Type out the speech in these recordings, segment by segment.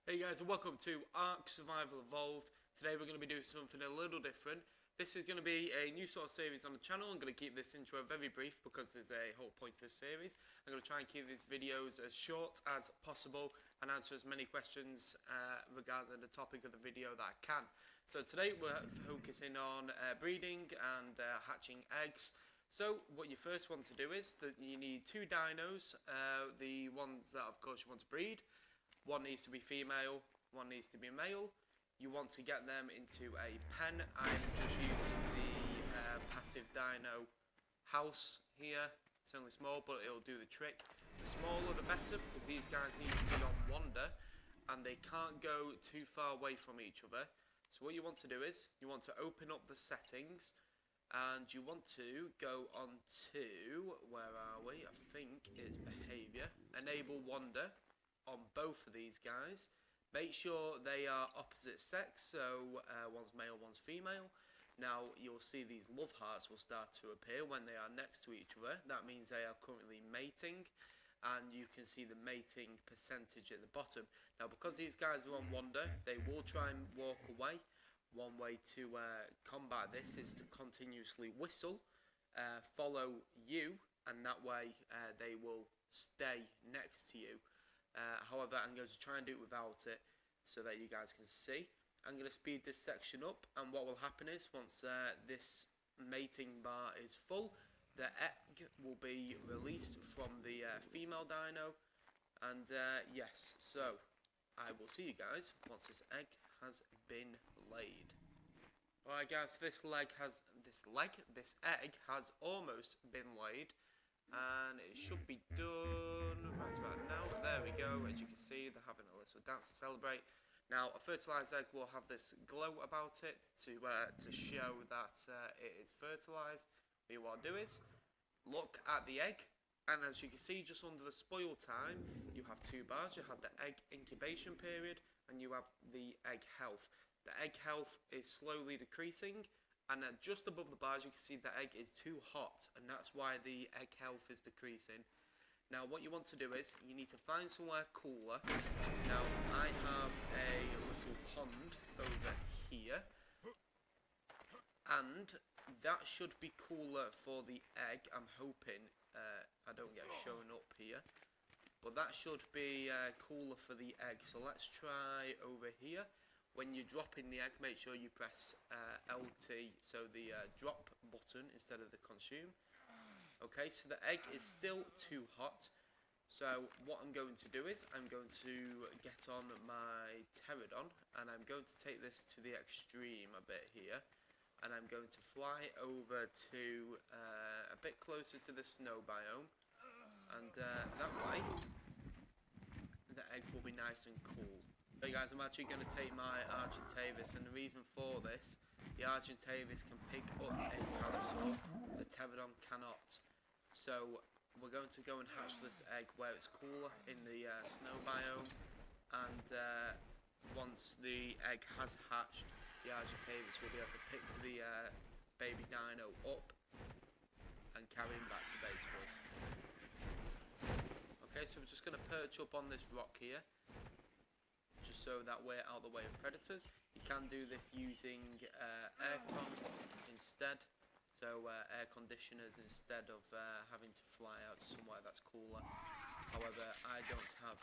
Hey guys, and welcome to Ark Survival Evolved. Today we're going to be doing something a little different. This is going to be a new sort of series on the channel. I'm going to keep this intro very brief because there's a whole point to this series. I'm going to try and keep these videos as short as possible and answer as many questions regarding the topic of the video that I can. So today we're focusing on breeding and hatching eggs. So what you first want to do is that you need two dinos, the ones that of course you want to breed. One needs to be female, one needs to be male. You want to get them into a pen. I'm just using the passive dino house here. It's only small, but it'll do the trick. The smaller the better, because these guys need to be on wander and they can't go too far away from each other. So what you want to do is, you want to open up the settings and you want to go on to, where are we? I think it's behavior. Enable wander on both of these guys. Make sure they are opposite sex, so one's male, one's female. Now you'll see these love hearts will start to appear when they are next to each other. That means they are currently mating, and you can see the mating percentage at the bottom. Now because these guys are on wander, they will try and walk away. One way to combat this is to continuously whistle, follow you, and that way they will stay next to you. However, I'm going to try and do it without it so that you guys can see. I'm going to speed this section up, and what will happen is once this mating bar is full, the egg will be released from the female dino, and yes, so I will see you guys once this egg has been laid. Alright guys, this egg has almost been laid, and it should be done right about now. There we go. As you can see, they're having a little dance to celebrate. Now a fertilized egg will have this glow about it to show that it is fertilized. What you want to do is look at the egg, and as you can see just under the spoil time you have two bars. You have the egg incubation period and you have the egg health. The egg health is slowly decreasing, and just above the bars you can see the egg is too hot, and that's why the egg health is decreasing. Now what you want to do is, you need to find somewhere cooler. Now I have a little pond over here, and that should be cooler for the egg. I'm hoping I don't get shown up here, but that should be cooler for the egg. So let's try over here. When you drop in the egg, make sure you press LT, so the drop button instead of the consume. Okay, so the egg is still too hot. So what I'm going to do is, I'm going to get on my pterodon, and I'm going to take this to the extreme a bit here. And I'm going to fly over to a bit closer to the snow biome. And that way, the egg will be nice and cool. Hey guys, I'm actually going to take my Argentavis, and the reason for this, the Argentavis can pick up a Parasaur, the Pterodon cannot. So we're going to go and hatch this egg where it's cooler in the snow biome, and once the egg has hatched, the Argentavis will be able to pick the baby dino up and carry him back to base for us. Okay, so we're just going to perch up on this rock here, just so that we're out of the way of predators. You can do this using aircon instead, so air conditioners instead of having to fly out to somewhere that's cooler. However, I don't have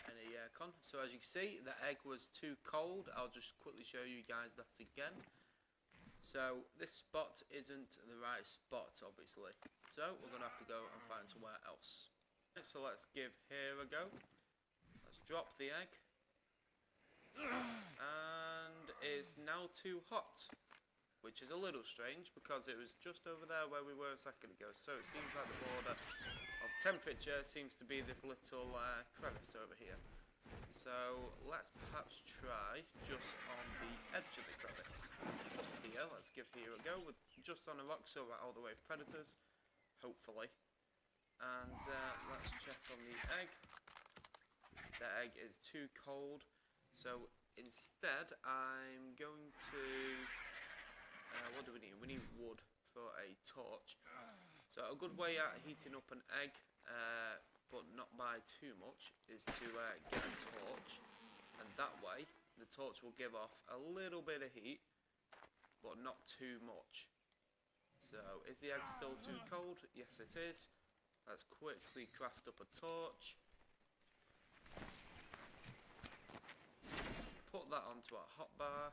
any aircon, so as you can see the egg was too cold. I'll just quickly show you guys that again. So this spot isn't the right spot obviously, so we're going to have to go and find somewhere else. So let's give here a go. Let's drop the egg, and it's now too hot, which is a little strange because it was just over there where we were a second ago. So it seems like the border of temperature seems to be this little crevice over here. So let's perhaps try just on the edge of the crevice, just here. Let's give here a go. We're just on a rock, so we're out of the way of predators, hopefully. And let's check on the egg. The egg is too cold, so instead I'm going to what do we need? We need wood for a torch. So a good way at heating up an egg, but not by too much, is to get a torch that way the torch will give off a little bit of heat, but not too much. So, is the egg still too cold? Yes, it is. Let's quickly craft up a torch. Put that onto our hotbar.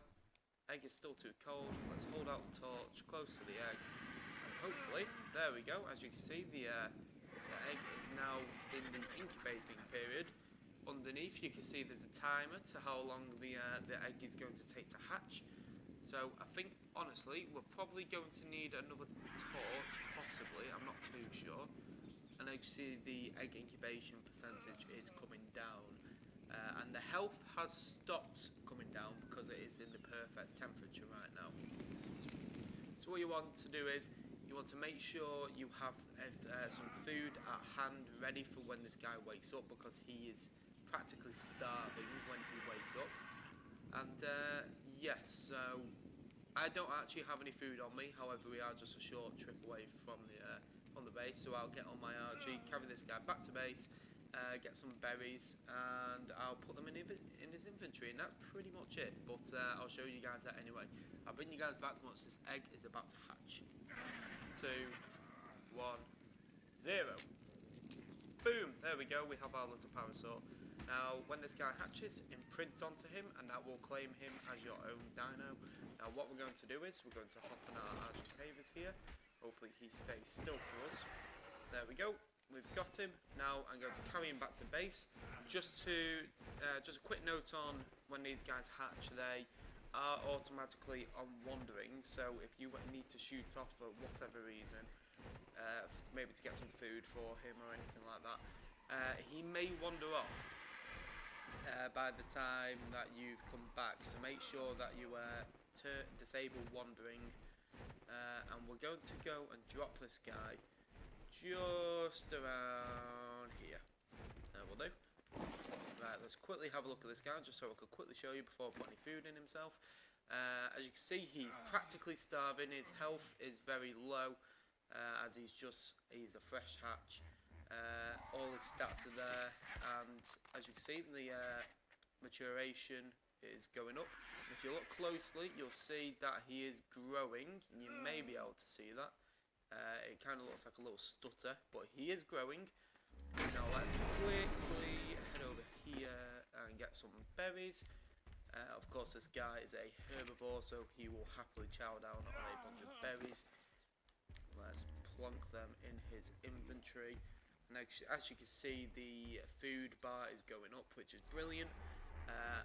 Egg is still too cold. Let's hold out the torch close to the egg. And hopefully, there we go. As you can see, the egg is now in the incubating period. Underneath, you can see there's a timer to how long the egg is going to take to hatch. So I think, honestly, we're probably going to need another torch, possibly. I'm not too sure. And as you see, the egg incubation percentage is coming down. And the health has stopped coming down because it is in the perfect temperature right now. So what you want to do is, you want to make sure you have some food at hand ready for when this guy wakes up, because he is practically starving when he wakes up. And yes, so I don't actually have any food on me. However, we are just a short trip away from the base, so I'll get on my RG, carry this guy back to base, get some berries, and I'll put them in his inventory, and that's pretty much it. But I'll show you guys that anyway. I'll bring you guys back once this egg is about to hatch. 2, 1, 0. Boom! There we go. We have our little parasaur. Now, when this guy hatches, imprint onto him, and that will claim him as your own dino. Now, what we're going to do is, we're going to hop on our Argentavis here. Hopefully he stays still for us. There we go. We've got him. Now, I'm going to carry him back to base. Just a quick note on when these guys hatch, they are automatically on wandering. So, if you need to shoot off for whatever reason, maybe to get some food for him or anything like that, he may wander off by the time that you've come back, so make sure that you disable wandering, and we're going to go and drop this guy just around here. Will do. Right, let's quickly have a look at this guy, just so I can quickly show you before I put any food in himself. As you can see, he's practically starving. His health is very low, as he's a fresh hatch. All his stats are there, and as you can see, the maturation is going up. And if you look closely, you'll see that he is growing. You may be able to see that. It kind of looks like a little stutter, but he is growing. Now let's quickly head over here and get some berries. Of course, this guy is a herbivore, so he will happily chow down on a bunch of berries. Let's plonk them in his inventory. And as you can see, the food bar is going up, which is brilliant,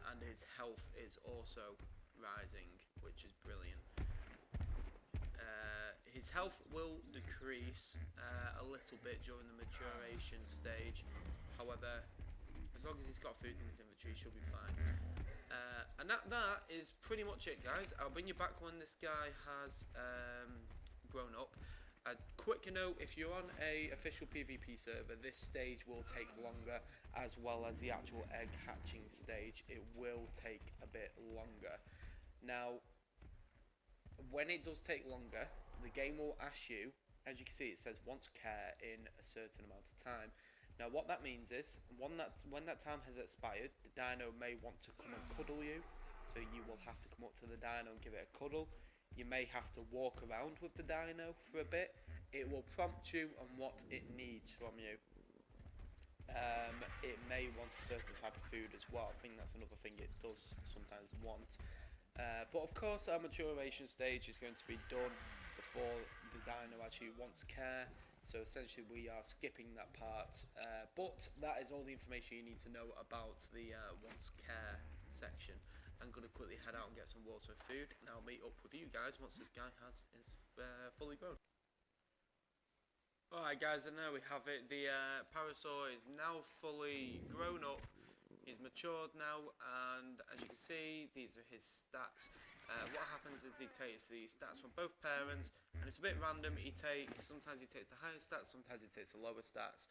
and his health is also rising, which is brilliant. His health will decrease a little bit during the maturation stage. However, as long as he's got food in his inventory, he should be fine. And that is pretty much it, guys. I'll bring you back when this guy has grown up. A quick note, if you're on a official PvP server, this stage will take longer, as well as the actual egg hatching stage. It will take a bit longer. Now, when it does take longer, the game will ask you, as you can see, it says wants care in a certain amount of time. Now, what that means is, when that time has expired, the dino may want to come and cuddle you, so you will have to come up to the dino and give it a cuddle. You may have to walk around with the dino for a bit. It will prompt you on what it needs from you. It may want a certain type of food as well. I think that's another thing it does sometimes want. But of course, our maturation stage is going to be done before the dino actually wants care. So essentially, we are skipping that part. But that is all the information you need to know about the wants care section. I'm going to quickly head out and get some water and food, and I'll meet up with you guys once this guy is fully grown. Alright guys, and there we have it. The parasaur is now fully grown up. He's matured now, and as you can see, these are his stats. What happens is he takes the stats from both parents, and it's a bit random. Sometimes he takes the higher stats, sometimes he takes the lower stats.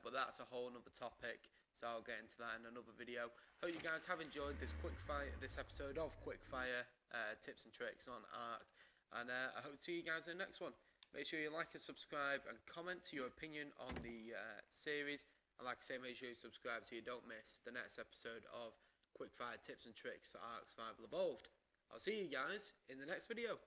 But that's a whole other topic, so I'll get into that in another video. Hope you guys have enjoyed this episode of Quickfire tips and tricks on Ark, and I hope to see you guys in the next one. Make sure you like and subscribe and comment your opinion on the series, and like I say, make sure you subscribe so you don't miss the next episode of quick fire tips and tricks for Ark Survival Evolved. I'll see you guys in the next video.